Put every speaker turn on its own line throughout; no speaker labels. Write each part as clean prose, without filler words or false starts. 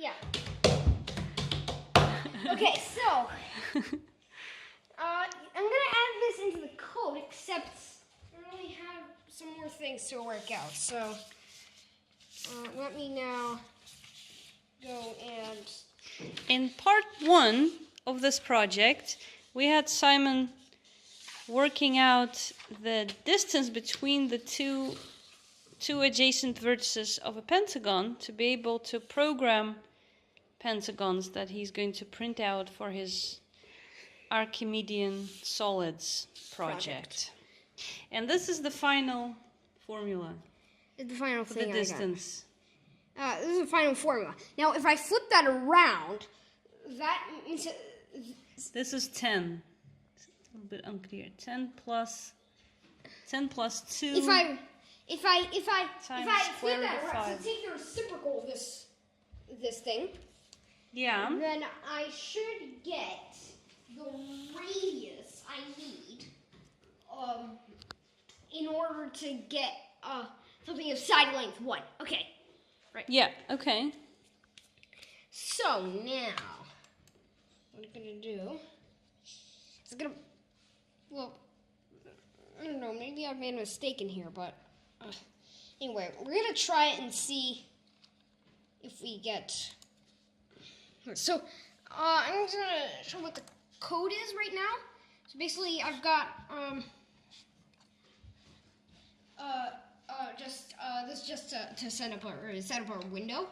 Yeah. Okay, so I'm gonna add this into the code, except I really have some more things to work out. So let me now go and.
In part 1 of this project, we had Simon working out the distance between the two adjacent vertices of a pentagon to be able to program pentagons that he's going to print out for his Archimedean solids project. And this is the final formula.
It's the final
for
thing
the distance.
This is the final formula. Now, if I flip that around, that means
this is 10. It's a little bit unclear. 10 plus 2.
If I flip that around, so take the reciprocal of this thing.
Yeah.
Then I should get the radius I need in order to get something of side length 1. Okay. Right.
Yeah, okay.
So now, what I'm going to do is well, I don't know, maybe I've made a mistake in here, but anyway, we're going to try it and see if we get. So, I'm going to show what the code is right now. So basically, I've got this just to set up our window.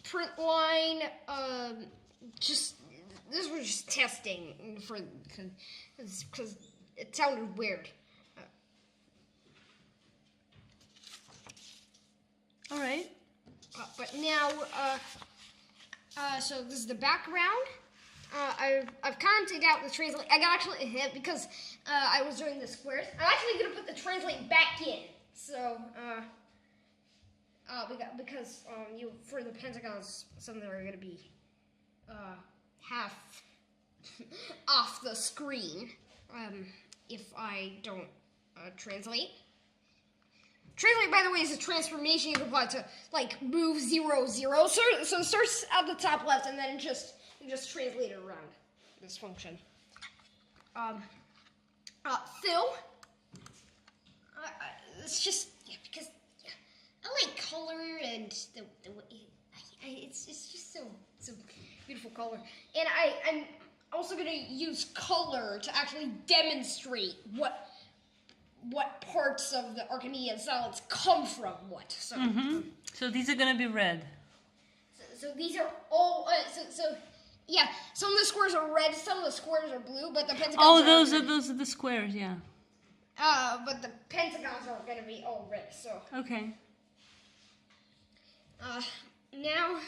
Print line. This was just testing because it sounded weird.
All right.
But now, so this is the background. I've commented out the translate. I got actually hit because I was doing the squares. I'm actually gonna put the translate back in. So because for the pentagons, some of them are gonna be half off the screen if I don't translate. Translate, by the way, is a transformation you can apply to like move 0, 0. So it starts at the top left and then just translate it around this function. Fill. It's just because I like color and the way it's just so beautiful color. And I'm also gonna use color to actually demonstrate what parts of the Archimedean solids come from what. So,
So these are gonna be red.
So these are all. Yeah, some of the squares are red, some of the squares are blue, but the pentagons.
Oh, those are the squares, yeah.
But the pentagons are gonna be all red. So.
Okay.
Now,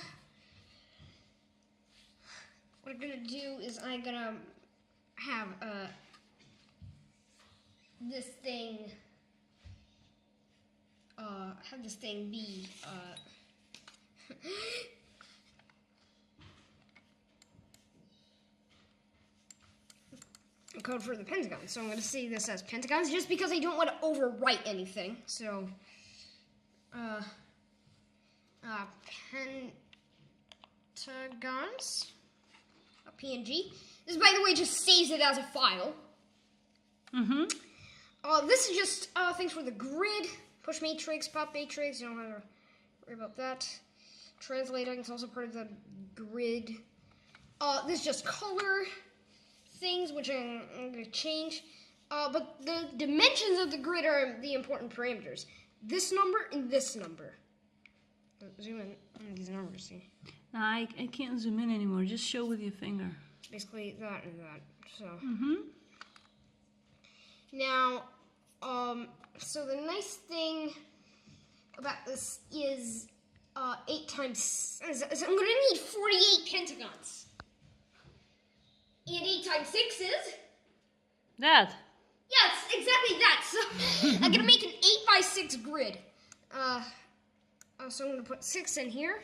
what I'm gonna do is I'm gonna have this thing. Have this thing be code for the pentagon. So I'm going to say this as pentagons just because I don't want to overwrite anything. So, pentagons, a PNG. This, by the way, just saves it as a file. This is just things for the grid. Push matrix, pop matrix. You don't have to worry about that. Translating is also part of the grid. This is just color things, which I'm going to change. But the dimensions of the grid are the important parameters. This number and this number. Zoom in on these numbers, see?
No, I can't zoom in anymore. Just show with your finger.
Basically that and that. So. Now, so the nice thing about this is 8 times. So I'm going to need 48 pentagons. And 8 times 6 is?
That.
Yeah, it's exactly that. So I'm going to make an 8x6 grid. So I'm going to put 6 in here.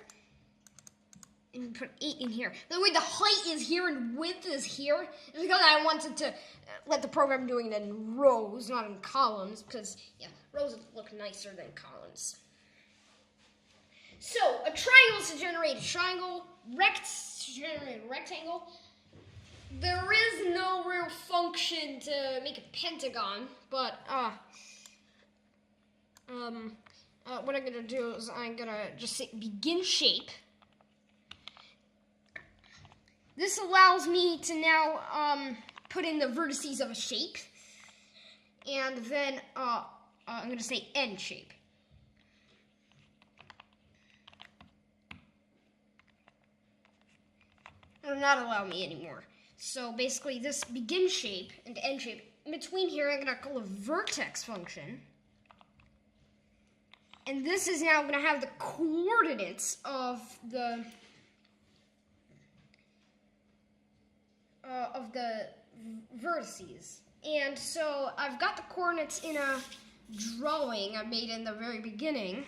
And put 8 in here. By the way, the height is here and width is here. It's because I wanted to let the program doing it in rows, not in columns. Because, yeah, rows look nicer than columns. So, a triangle is to generate made a triangle, rectangle. There is no real function to make a pentagon, but what I'm gonna do is I'm gonna just say begin shape. This allows me to now put in the vertices of a shape, and then I'm gonna say end shape. It will not allow me anymore. So basically, this begin shape and end shape. In between here, I'm gonna call a vertex function. And this is now going to have the coordinates of the vertices. And so I've got the coordinates in a drawing I made in the very beginning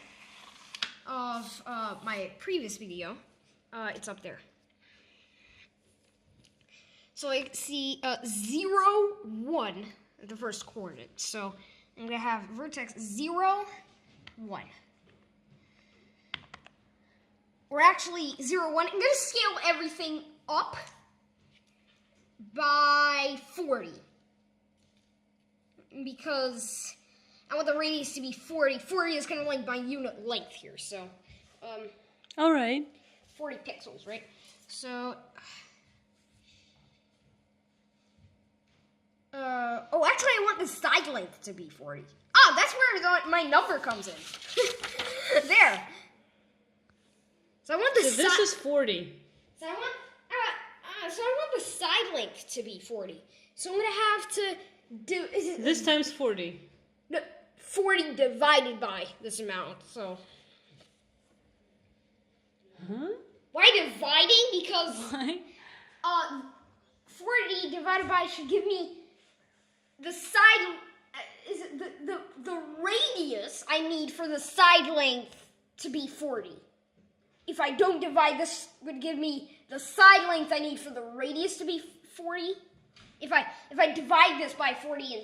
of my previous video. It's up there. So I see 0, 1, the first coordinate. So I'm going to have vertex 0, 1. Or actually 0, 1. I'm going to scale everything up by 40. Because I want the radius to be 40. 40 is kind of like my unit length here. So,
all right.
40 pixels, right? So, actually I want the side length to be 40. Ah, that's where my number comes in. There. So I want the
So this is 40.
So I want the side length to be 40. So I'm gonna have to do
this times 40.
No, 40 divided by this amount. So.
Huh?
Why dividing? Because.
Why?
40 divided by should give me the side. Is it the radius I need for the side length to be 40. If I don't divide, this would give me the side length I need for the radius to be 40. If I divide this by 40 and...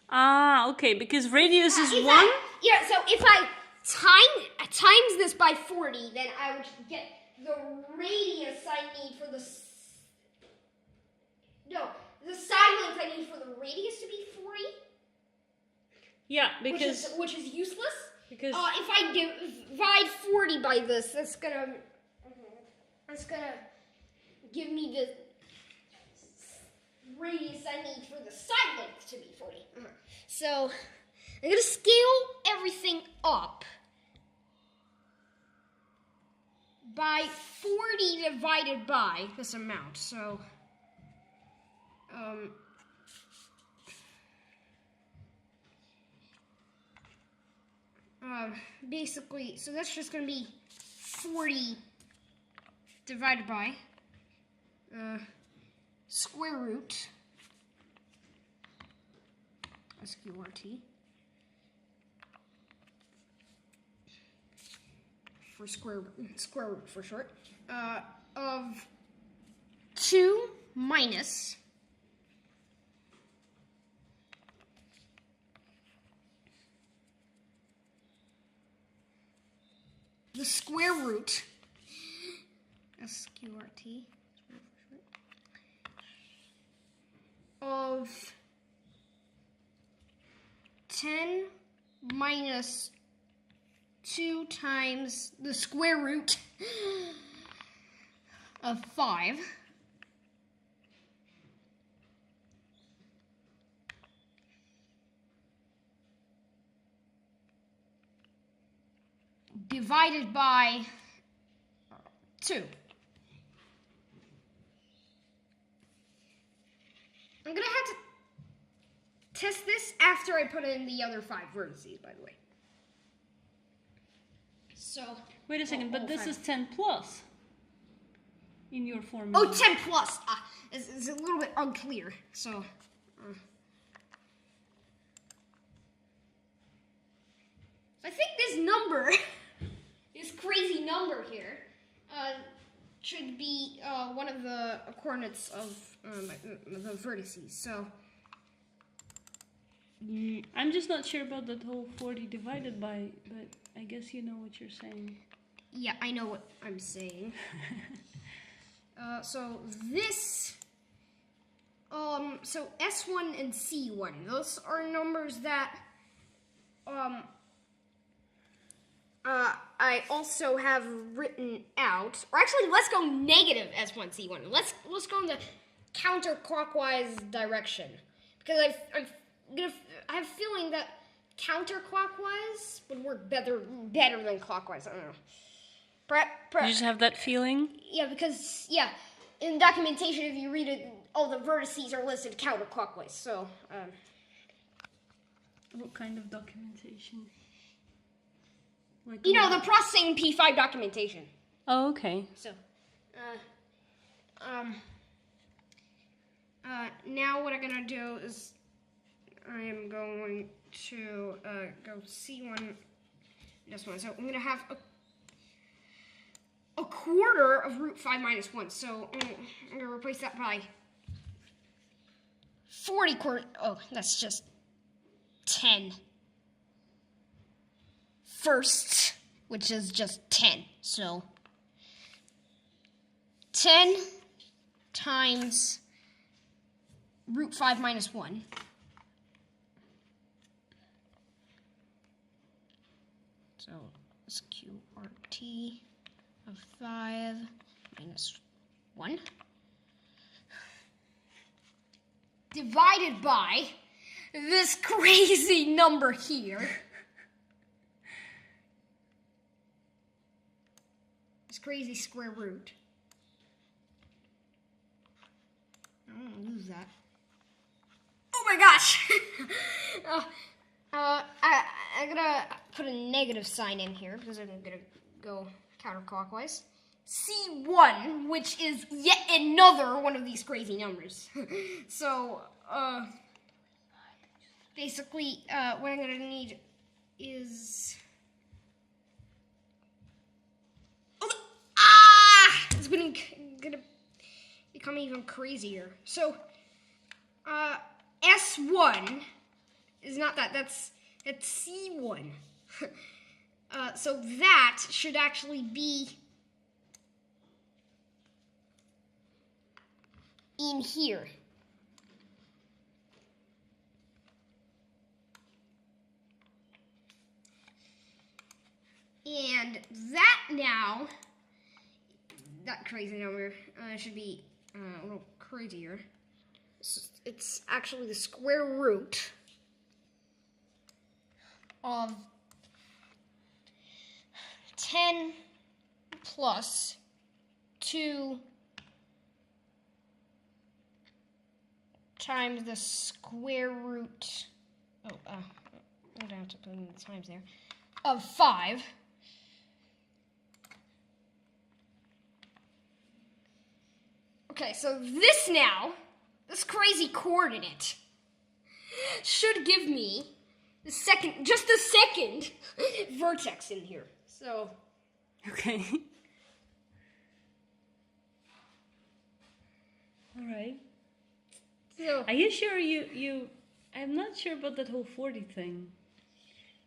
Ah, okay, because radius is 1?
So if I times this by 40, then I would get the radius I need for the... No, the side length I need for the radius to be 40.
Yeah, because...
Which is useless.
Because...
if I divide 40 by this, that's gonna give me the radius I need for the side length to be 40. So, I'm gonna scale everything up by 40 divided by this amount. So, basically, so that's just going to be 40 divided by square root SQRT for square root for short of 2 minus the square root, SQRT, of 10 minus 2 times the square root of 5. Divided by 2. I'm going to have to test this after I put in the other 5 vertices, by the way. So...
Wait a second, but this is 10 plus in your formula.
Oh, 10 plus! It's a little bit unclear, so... I think this number... This crazy number here should be one of the coordinates of the vertices. So
I'm just not sure about that whole 40 divided by, but I guess you know what you're saying.
Yeah, I know what I'm saying. So this, so S1 and C1, those are numbers that, I also have written out. Or actually, let's go negative S1, C1. Let's go in the counterclockwise direction, because I have a feeling that counterclockwise would work better than clockwise. I don't know.
You just have that feeling?
Yeah, because in documentation, if you read it, all the vertices are listed counterclockwise. So,
What kind of documentation? Like
the processing P5 documentation.
Oh, okay.
So, now what I'm gonna do is I am going to go C1, this one. So I'm gonna have a quarter of root 5 minus 1. So I'm gonna replace that by 40 quarter. Oh, that's just 10 firsts, which is just 10. So 10 times root 5 minus 1. So it's QRT of 5 minus 1 divided by this crazy number here. This crazy square root. I don't want to lose that. Oh my gosh! I'm gonna put a negative sign in here because I'm gonna go counterclockwise. C1, which is yet another one of these crazy numbers. So, basically, what I'm gonna need is... It's gonna become even crazier. So, S1 is not that. That's C1. So that should actually be in here. And that now, that crazy number should be a little crazier. It's actually the square root of 10 plus 2 times the square root, I don't have to put in the times there, of 5. Okay, so this crazy coordinate should give me the second vertex in here. So,
okay. All right.
So,
are you sure you I'm not sure about that whole 40 thing.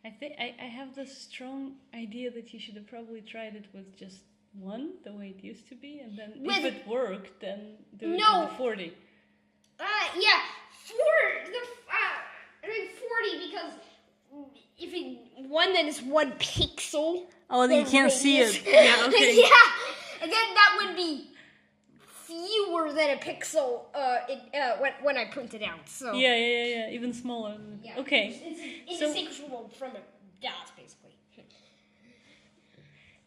I think I have this strong idea that you should have probably tried it with just 1, the way it used to be, and then if it worked, then do it with the 40.
Yeah, 40 because if it 1, then it's 1 pixel.
Oh, then you can't see it.
Yeah, okay. Yeah, and then that would be fewer than a pixel when I print it out. So
yeah, even smaller.
Yeah.
Okay.
It's indistinguishable from a dot, basically.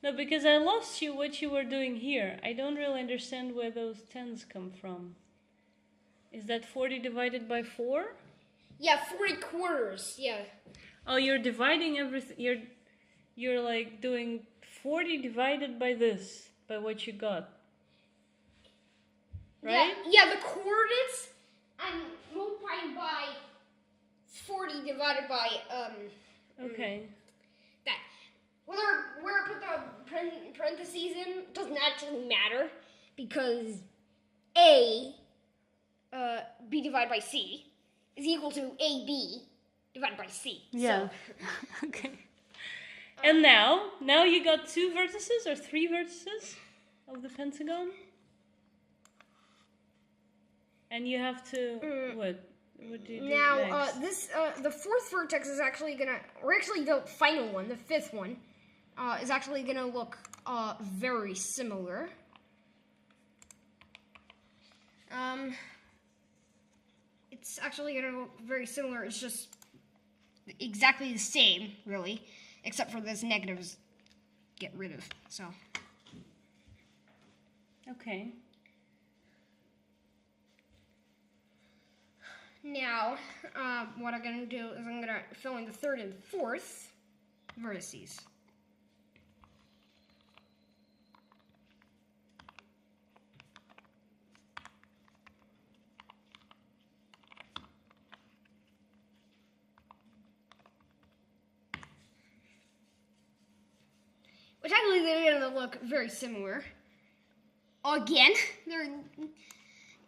No, because I lost you what you were doing here. I don't really understand where those 10s come from. Is that 40 divided by 4?
Yeah, 40 quarters. Yeah.
Oh, you're dividing everything. You're like doing 40 divided by this, by what you got. Right?
Yeah, the coordinates I'm multiplying by 40 divided by
Okay.
that. Where I put the parentheses in doesn't actually matter because A B divided by C is equal to AB divided by C.
Yeah.
So,
Okay. And now you got 2 vertices or 3 vertices of the pentagon. And you have to, what do you do
Now,
next?
the 4th vertex is actually or actually the final one, the 5th one, is actually gonna look, very similar. It's actually gonna look very similar. It's just exactly the same, really, except for this negatives get rid of, so.
Okay.
Now, what I'm gonna do is I'm gonna fill in the 3rd and 4th vertices. Which actually they're gonna look very similar. Again,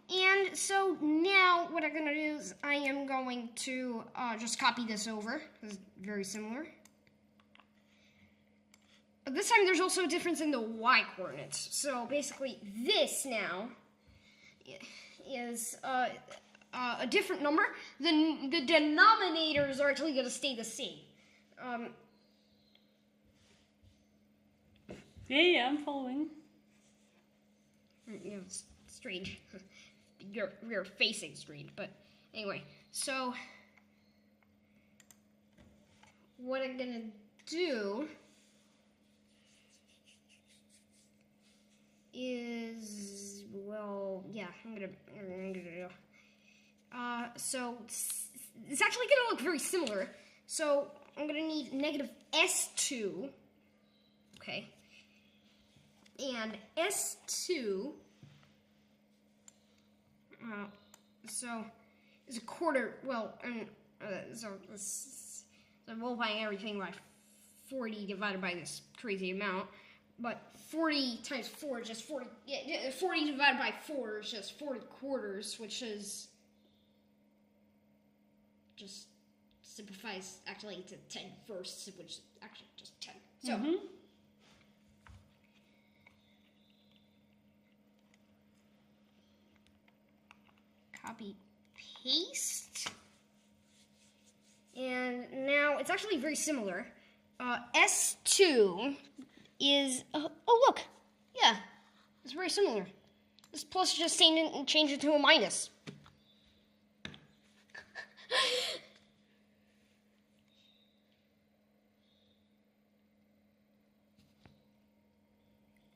and so now what I'm gonna do is I am going to just copy this over, because it's very similar. But this time there's also a difference in the y coordinates. So basically this now is a different number. The denominators are actually gonna stay the same.
Yeah, I'm following.
You know, it's strange. You're facing strange, but anyway. So what I'm gonna do is, well, yeah, I'm gonna do. So it's actually gonna look very similar. So I'm gonna need negative S2. Okay. And S2, so is a quarter, well, so I'm multiplying everything by 40 divided by this crazy amount, but 40 times 4 is just 40, 40 divided by 4 is just 40 quarters, which is, just simplifies actually to 10 firsts, which is actually just 10. So. Copy, paste, and now it's actually very similar. S2 is, oh look, yeah, it's very similar. This plus just change it to a minus.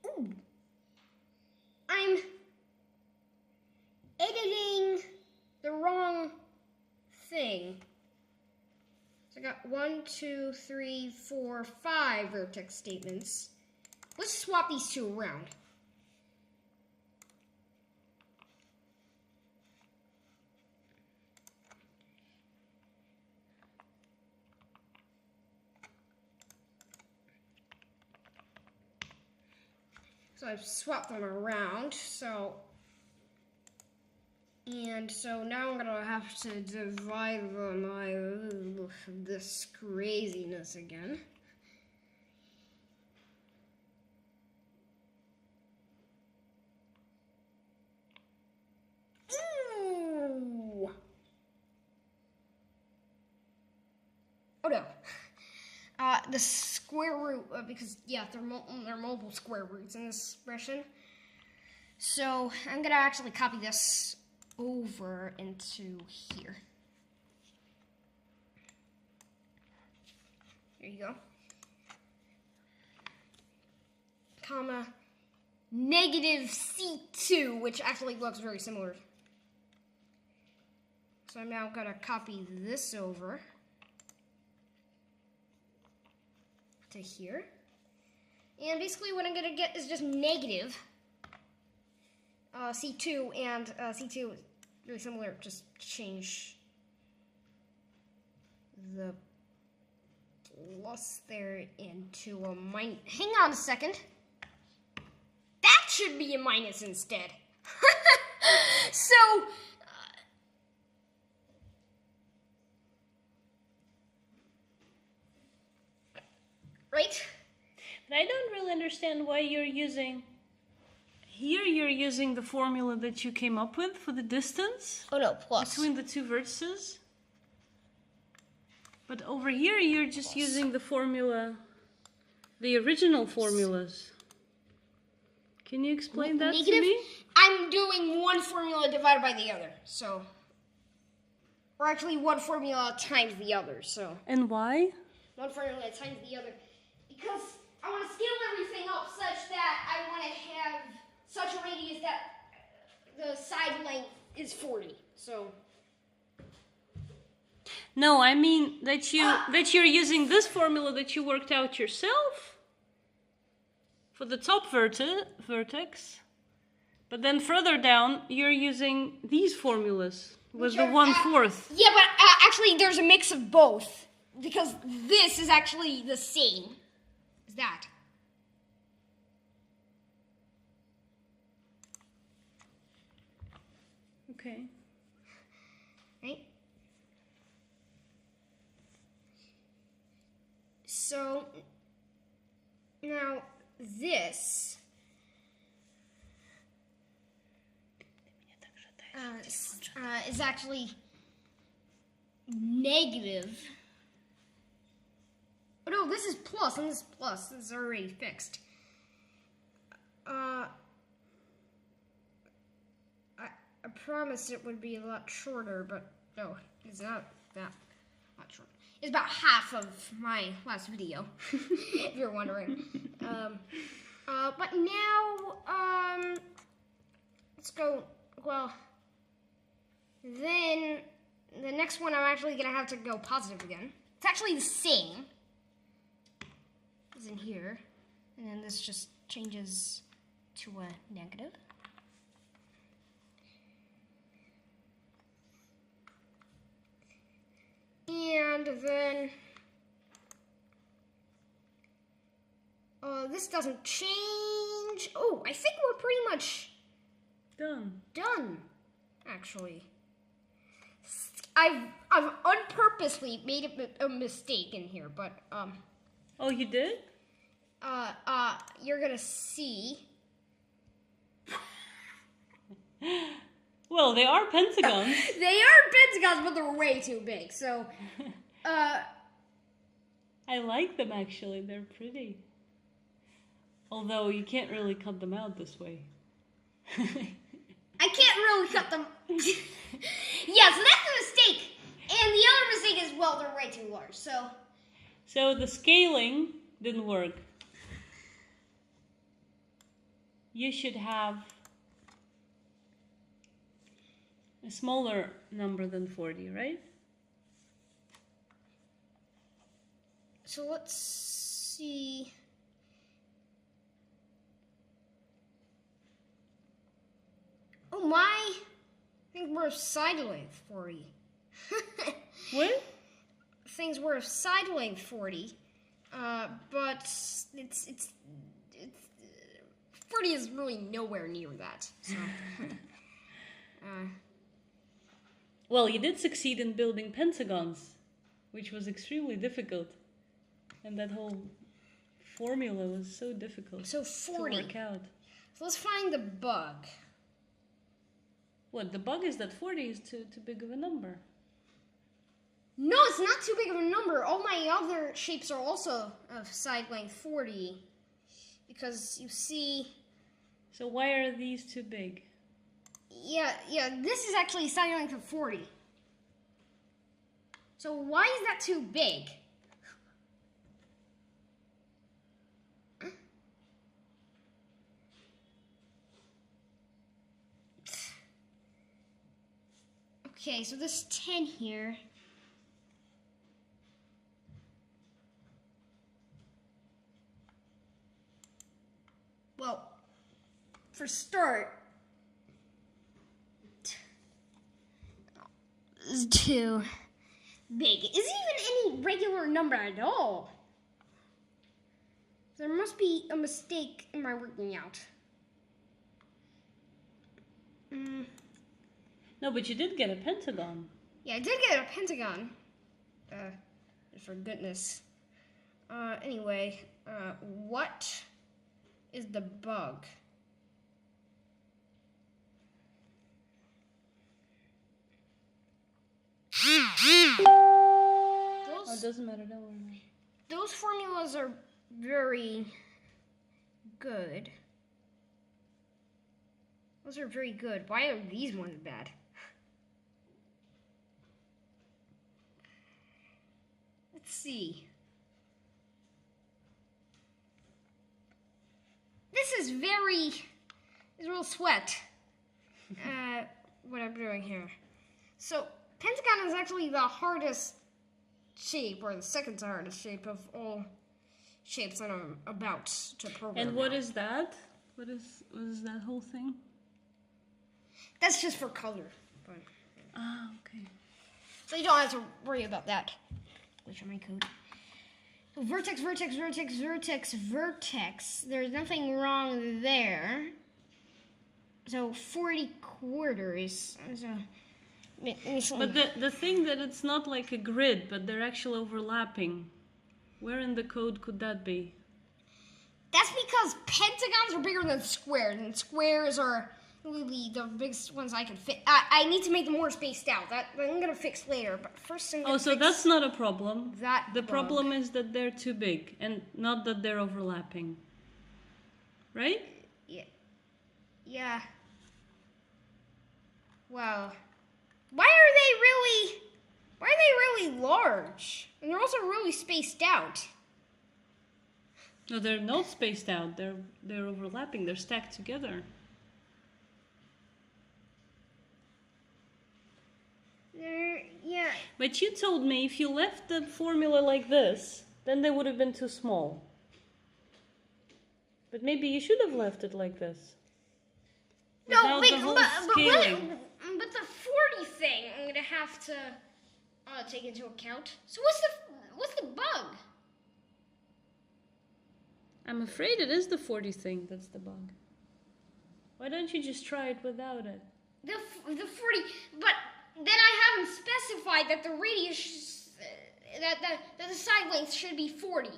Ooh, I'm editing the wrong thing. So I got 1, 2, 3, 4, 5 vertex statements. Let's swap these two around. So I've swapped them around, so now I'm gonna have to divide them by this craziness again. Ooh! Oh no. The square root, because yeah, there are multiple square roots in this expression. So I'm gonna actually copy this over into here. There you go. Comma, negative C2, which actually looks very similar. So I'm now gonna copy this over to here. And basically what I'm gonna get is just negative C2, and C2 is very similar, just change the plus there into a minus. Hang on a second. That should be a minus instead. So, right?
understand why you're using... Here you're using the formula that you came up with for the distance.
Oh no, plus.
Between the two vertices. But over here you're just using the formula, the original formulas. Can you explain that to me?
I'm doing one formula divided by the other, so... Or actually one formula times the other, so...
And why?
One formula times the other. Because I want to scale everything up such that I want to have such a radius that the side length is 40, so...
No, I mean that you're using this formula that you worked out yourself for the top vertex, but then further down you're using these formulas with the 1/4.
Yeah, but actually there's a mix of both because this is actually the same as that.
Okay.
Right? So, now this is actually negative. Oh no, this is plus, and this is plus. This is already fixed. I promised it would be a lot shorter, but no, it's not that much shorter. It's about half of my last video, if you're wondering. But now, let's go, well, then the next one I'm actually going to have to go positive again. It's actually the same as in here, and then this just changes to a negative. And then this doesn't change. Oh, I think we're pretty much done, actually. I've unpurposely made a mistake in here, but
Oh, you did?
You're gonna see.
Well, they are pentagons.
They are pentagons, but they're way too big. So,
I like them actually. They're pretty. Although you can't really cut them out this way.
I can't really cut them. Yeah, so that's the mistake. And the other mistake is, well, they're way too large.
So the scaling didn't work. You should have a smaller number than 40, right?
So let's see. Oh my! I think we're side length 40.
What?
Things were side length 40, but it's 40 is really nowhere near that. So.
Well, you did succeed in building pentagons, which was extremely difficult. And that whole formula was so difficult
So 40.
to work out.
So let's find the bug.
What, the bug is that 40 is too big of a number.
No, it's not too big of a number. All my other shapes are also of side length 40. Because you see...
So why are these too big?
Yeah, this is actually side length of 40. So why is that too big? Okay, so this 10 here. Well, for start, is too big. Isn't even any regular number at all. There must be a mistake in my working out.
No, but you did get a pentagon.
Yeah, I did get a pentagon. For goodness. Anyway, what is the bug.
Oh, it doesn't matter, don't worry.
Those formulas are very good. Those are very good. Why are these ones bad? Let's see. This is real sweat. What I'm doing here. So, pentagon is actually the hardest shape, or the second hardest shape of all shapes that I'm about to program.
And what is that? What is that whole thing?
That's just for color. But,
Ah, okay.
so you don't have to worry about that. Which are my code? So vertex, vertex, vertex, vertex, vertex. There's nothing wrong there. So 40 quarters. So,
But the thing that it's not like a grid, but they're actually overlapping. Where in the code could that be?
that's because pentagons are bigger than squares, and squares are really the biggest ones I can fit. I need to make them more spaced out. That I'm gonna fix later. But first, I'm gonna
So
fix
that's not a problem. The
bug.
problem is that they're too big, and not that they're overlapping. Right?
Yeah. Well, why are they really large? And they're also really spaced out.
No, they're not spaced out. They're overlapping. They're stacked together.
Yeah.
But you told me if you left the formula like this, then they would have been too small. But maybe you should have left it like this.
No,
Without the whole scaling.
but the 40 thing, I'm gonna have to take into account. So what's the bug?
I'm afraid it is the 40 thing that's the bug. Why don't you just try it without it?
The 40, but then I haven't specified that the radius, that the side length should be 40.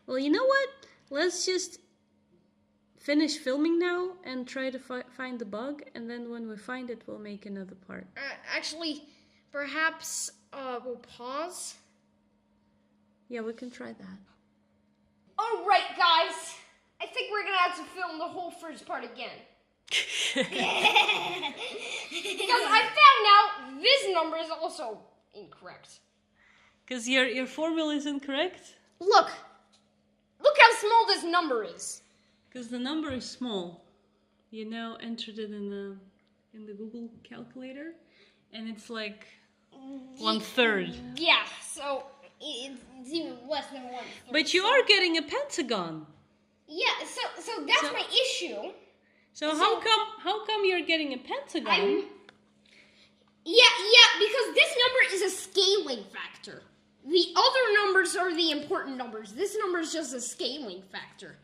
Well, you know what? Let's just finish filming now and try to find the bug, and then when we find it, we'll make another part.
Actually, perhaps we'll pause.
Yeah, we can try that.
All right, guys. I think we're gonna have to film the whole first part again. Because I found out this number is also incorrect.
Because your formula is incorrect?
Look how small this number is.
Because the number is small. You now entered it in the Google calculator, and it's like 1/3.
Yeah, so it's even less than 1/3.
But you are getting a pentagon.
Yeah, so that's my issue.
So how come you're getting a pentagon?
Yeah, because this number is a scaling factor. The other numbers are the important numbers. This number is just a scaling factor.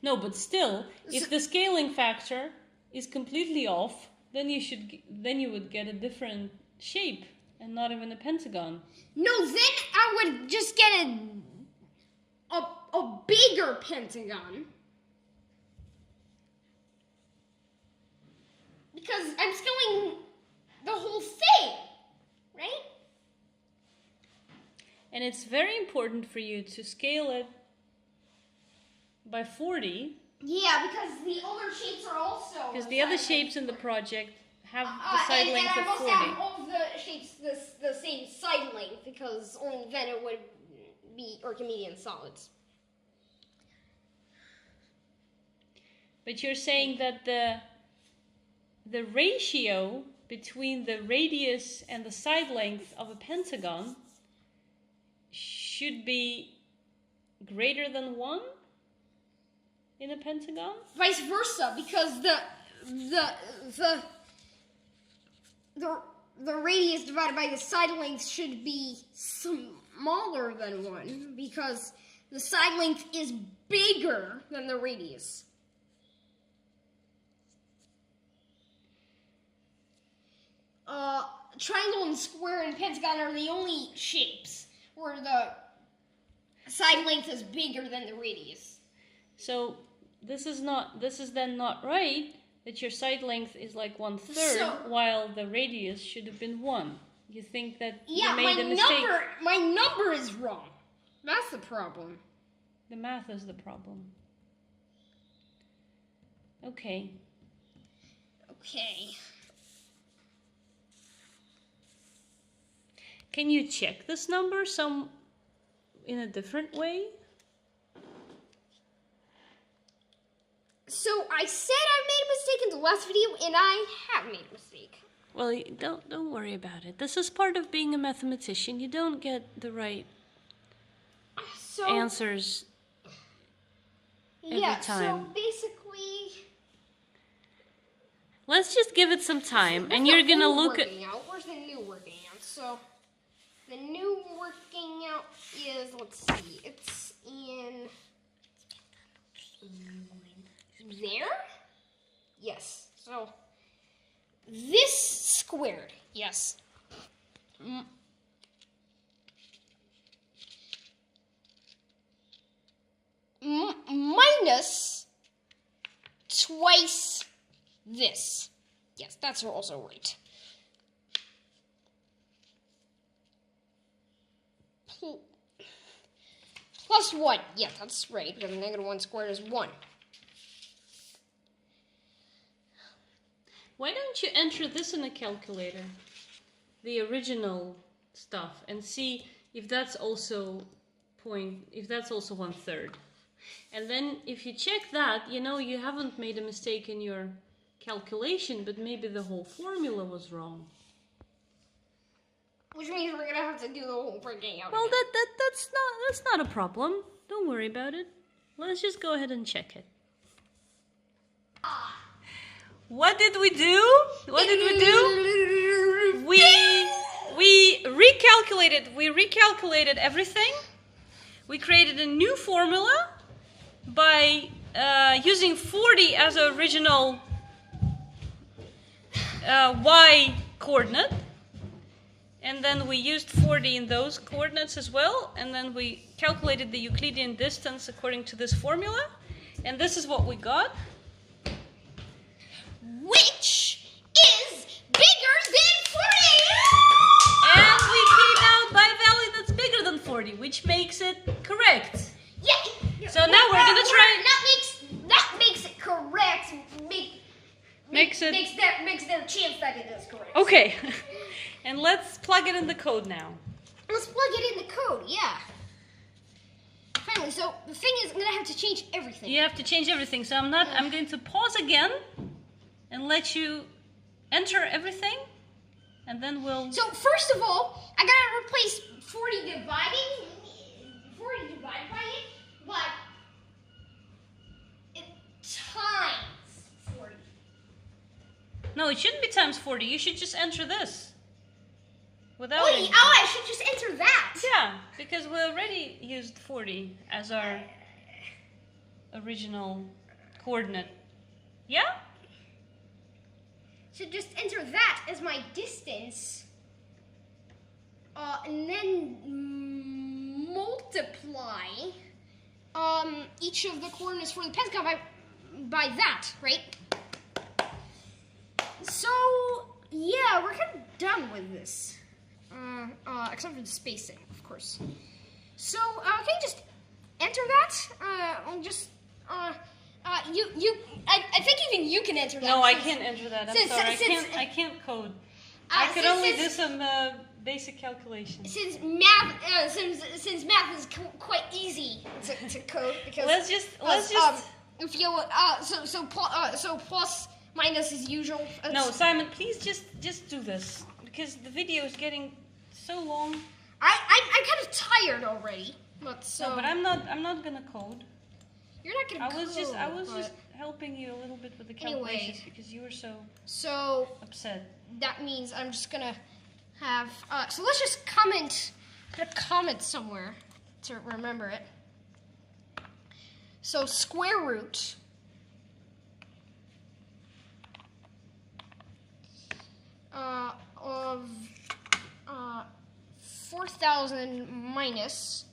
No, but still, if the scaling factor is completely off, then you would get a different shape and not even a pentagon.
No, then I would just get a bigger pentagon. Because I'm scaling the whole thing, right?
And it's very important for you to scale it by 40.
Yeah, because the other shapes are also...
Because the other shapes in the project have the side length of 40.
And I must have all of the shapes the same side length, because only then it would be Archimedean solids.
But you're saying that the ratio between the radius and the side length of a pentagon should be greater than 1 in a pentagon?
Vice versa, because the radius divided by the side length should be smaller than 1, because the side length is bigger than the radius. Triangle and square and pentagon are the only shapes where the side length is bigger than the radius.
So this is then not right, that your side length is like 1/3, while the radius should have been 1. You think that you made a mistake.
My number is wrong. That's the problem.
The math is the problem. Okay.
Okay.
Can you check this number in a different way?
So I said I made a mistake in the last video, and I have made a mistake.
Well, don't worry about it. This is part of being a mathematician. You don't get the right answers every time.
So basically,
let's just give it some time, and you're gonna look at.
Where's the new working out? So the new working out is, let's see, it's in there. Yes. So this squared. Yes. Minus twice this. Yes, that's also right. Plus 1. Yeah, that's right, because -1 squared is 1.
Why don't you enter this in a calculator? The original stuff, and see if that's also 1/3. And then if you check that, you haven't made a mistake in your calculation, but maybe the whole formula was wrong.
Which means we're gonna have to do the whole working out.
Well, that's not a problem. Don't worry about it. Let's just go ahead and check it. What did we do? We recalculated everything. We created a new formula by using 40 as an original y coordinate. And then we used 40 in those coordinates as well. And then we calculated the Euclidean distance according to this formula. And this is what we got.
Which is bigger than 40!
And we came out by a value that's bigger than 40, which makes it correct.
Yeah.
So now we're going to try...
That makes it correct.
Makes
there a chance that it is correct.
Okay. And let's plug it in the code now.
Let's plug it in the code, yeah. Finally, so the thing is, I'm going to have to change everything.
You have to change everything. So I'm going to pause again and let you enter everything, and then we'll...
So first of all, I got to replace 40 divided by it, but it times 40.
No, it shouldn't be times 40. You should just enter this. Without
I should just enter that.
Yeah, because we already used 40 as our original coordinate. Yeah?
Should just enter that as my distance. And then multiply each of the coordinates for the pentagon by that, right? So, yeah, we're kind of done with this. Except for the spacing, of course. So, can you just enter that? I think even you can enter that.
No, I can't enter that. I'm sorry. I can't code. I could only do some basic calculations.
Since math is quite easy to code, because
let's just
if you so plus minus as usual.
No, Simon, please just do this, because the video is getting so long.
I'm kind of tired already. But
No, but I'm not gonna code.
You're not gonna code.
I was just helping you a little bit with the calculations, because you were so upset.
That means I'm just gonna have so let's just comment somewhere to remember it. So square root of 4,000 minus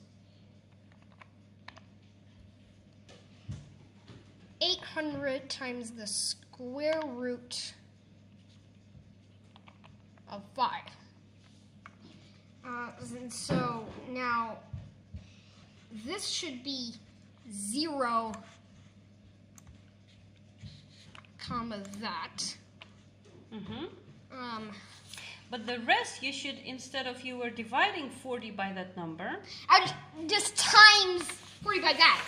100 times the square root of 5. And so now this should be 0, comma that.
But the rest you should, instead of you were dividing 40 by that number.
I just times 40 by that.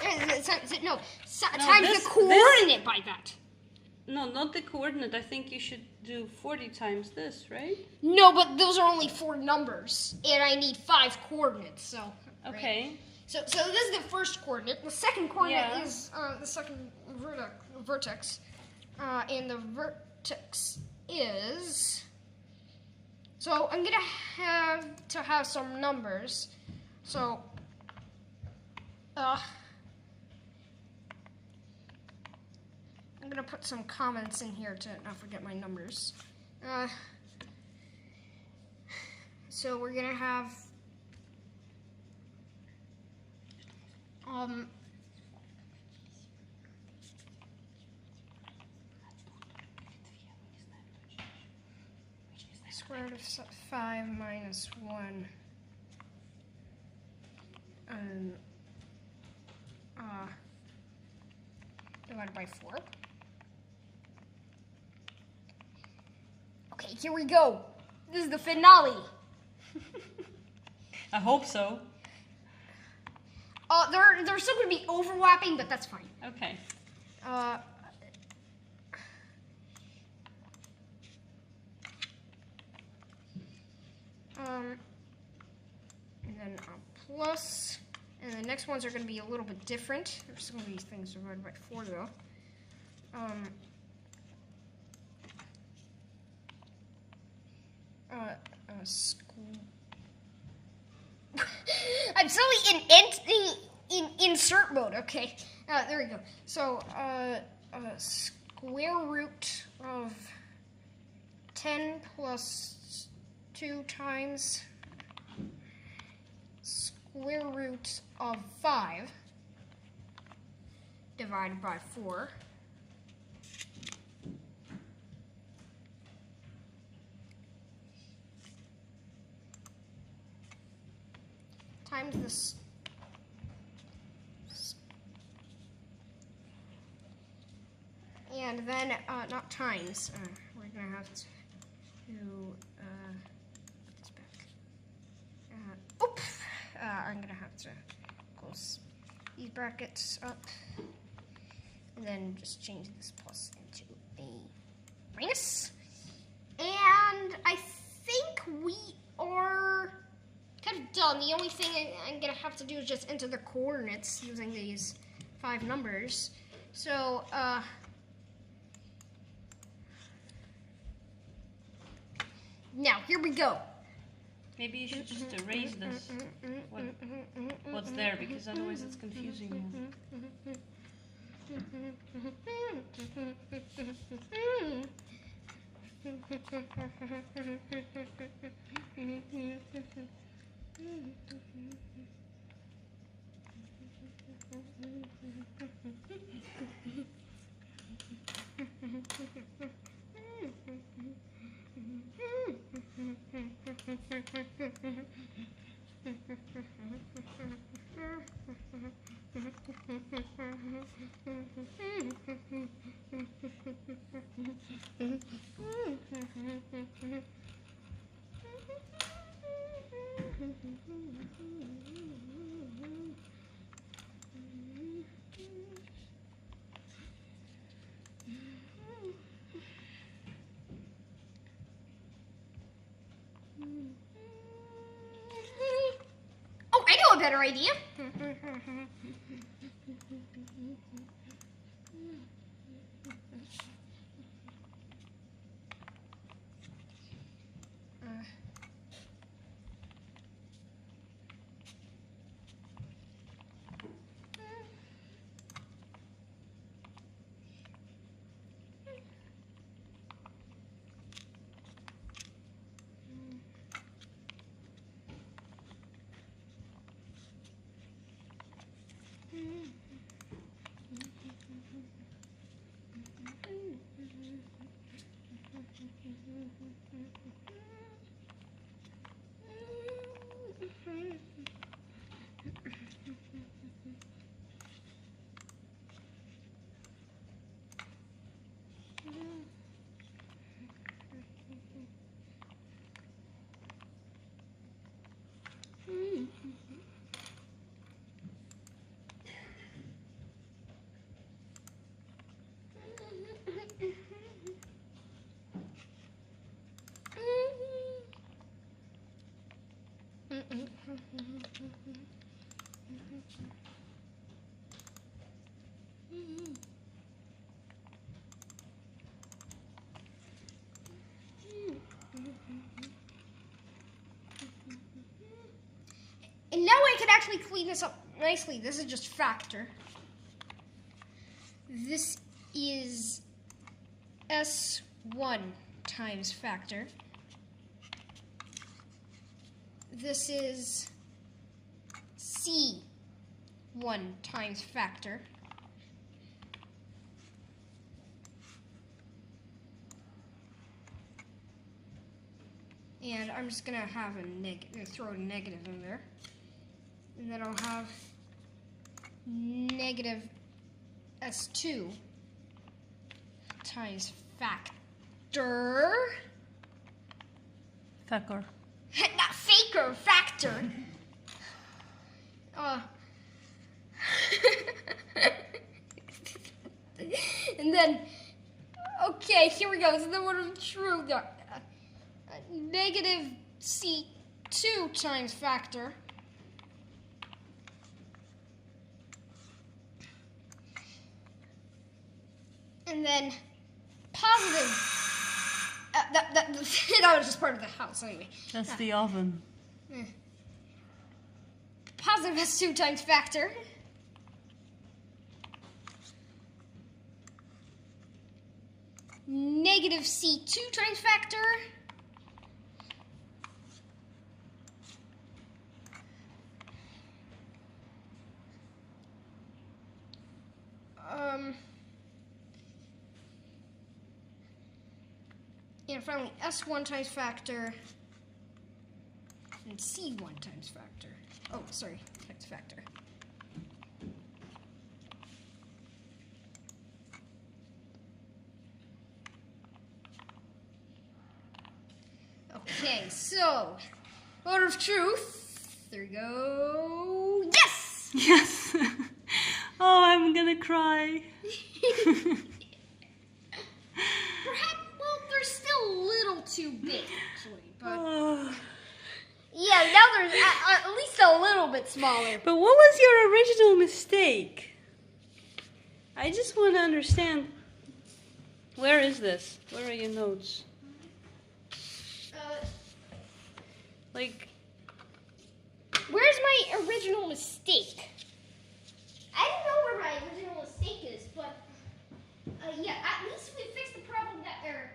No, times
this-
the coordinate by that.
No, not the coordinate. I think you should do 40 times this, right?
No, but those are only 4 numbers, and I need 5 coordinates. So
Okay.
Right? So this is the first coordinate. The second coordinate
Yeah.
is the second vertex, and the vertex is. So I'm gonna have to have some numbers. So. I'm gonna put some comments in here to not forget my numbers. So we're gonna have square root of 5 minus 1 divided by 4. Okay, here we go. This is the finale.
I hope so.
They're still going to be overlapping, but that's fine.
Okay.
And then a plus, and the next ones are going to be a little bit different. There's some of these things divided by 4, though. I'm suddenly in insert mode. Okay, there we go. So, square root of 10 plus 2 times square root of 5 divided by 4. Times this. And then, not times. We're going to have to put this back. Oops! I'm going to have to close these brackets up. And then just change this plus into a minus. And I think we are kind of done. The only thing I'm going to have to do is just enter the coordinates using these 5 numbers. So, now, here we go.
Maybe you should just erase this, what's there, because otherwise it's confusing
Oh, I know a better idea. actually clean this up nicely. This is just factor. This is S1 times factor. This is C1 times factor. And I'm just gonna have throw a negative in there. And then I'll have negative S2 times factor.
Factor.
Not faker, factor. And then, okay, here we go. So then what is true? Negative C2 times factor. And then positive. That was just part of the house anyway.
That's the oven.
Positive S2 times factor. Negative C2 times factor. And finally, S1 times factor and C1 times factor. Oh, sorry, times factor. Okay, so, order of truth. There we go. Yes!
Yes. Oh, I'm gonna cry.
Perhaps, well, they're still a little too big, actually, but...
Oh.
Yeah, now they're at least a little bit smaller.
But what was your original mistake? I just want to understand. Where is this? Where are your notes? Like,
where's my original mistake? I don't know where my original mistake is, but yeah, at least we fixed the problem that they're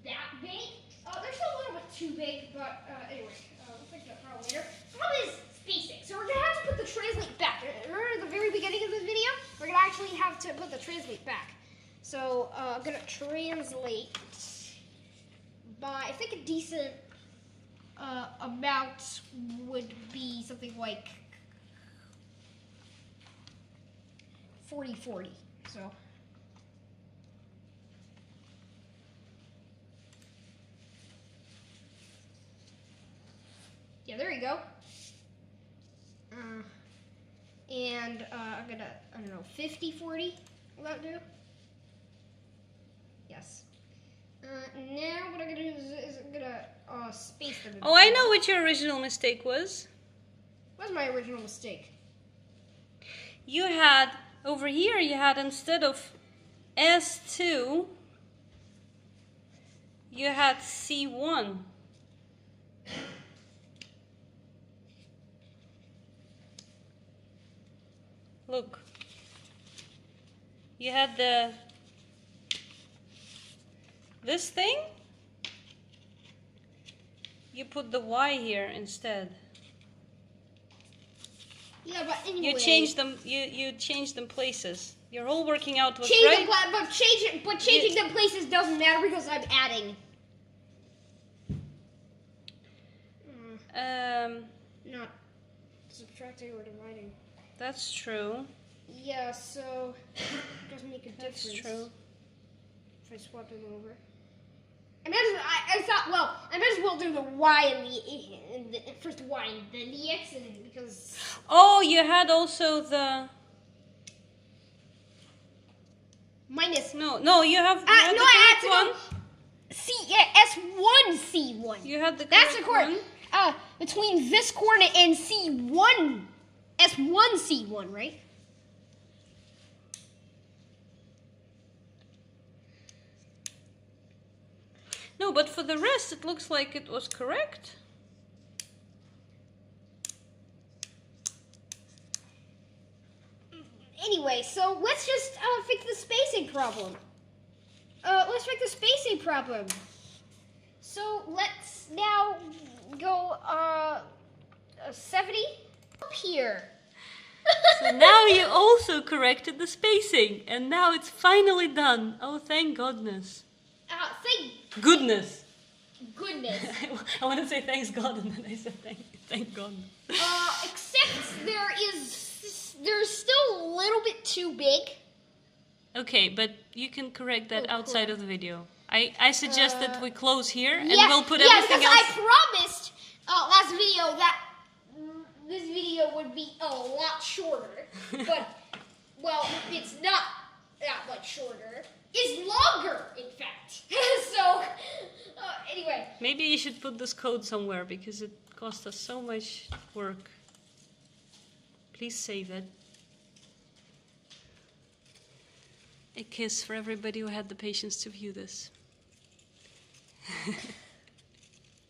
that big. They're still a little bit too big, but anyway, we'll fix that problem later. The problem is spacing, so we're gonna have to put the translate back. Remember at the very beginning of this video? We're gonna actually have to put the translate back. So I'm gonna translate by, I think a decent amount would be something like 40-40. So yeah, there you go. And I'm gonna, I don't know, 50-40. Will that do? Yes. Now what I'm gonna do is I'm gonna space them.
oh, I know what your original mistake was.
What's my original mistake?
You had, over here, you had instead of S2, you had C1. Look. You had this thing. You put the Y here instead.
Yeah, but anyway.
You changed them. You changed them places. Your whole working out was
change
right.
But changing them places doesn't matter because I'm adding. Not subtracting or dividing.
That's true.
Yeah, so it doesn't make a difference.
That's true.
If I swap them over. I thought, well, I might as well do the Y and the first Y and then the X because...
Oh, you had also the...
Minus...
No, you have,
no, I had to
one.
S1C1.
You had the
That's the
correct
coordinate. Between this coordinate and C1, S1C1, right?
No, but for the rest, it looks like it was correct.
Anyway, so let's just fix the spacing problem. So let's now go 70 up here.
So now you also corrected the spacing, and now it's finally done. Oh, thank goodness.
Thank
Goodness.
goodness.
I want to say thanks God, and then I said thank God.
Except there's still a little bit too big.
Okay, but you can correct that outside of the video. I suggest that we close here, and
Yeah,
we'll put
yeah,
everything
because
else.
I promised last video that this video would be a lot shorter, but well, it's not that much shorter. It's longer, in fact. So anyway,
Maybe you should put this code somewhere because it cost us so much work. Please save it. A kiss for everybody who had the patience to view this.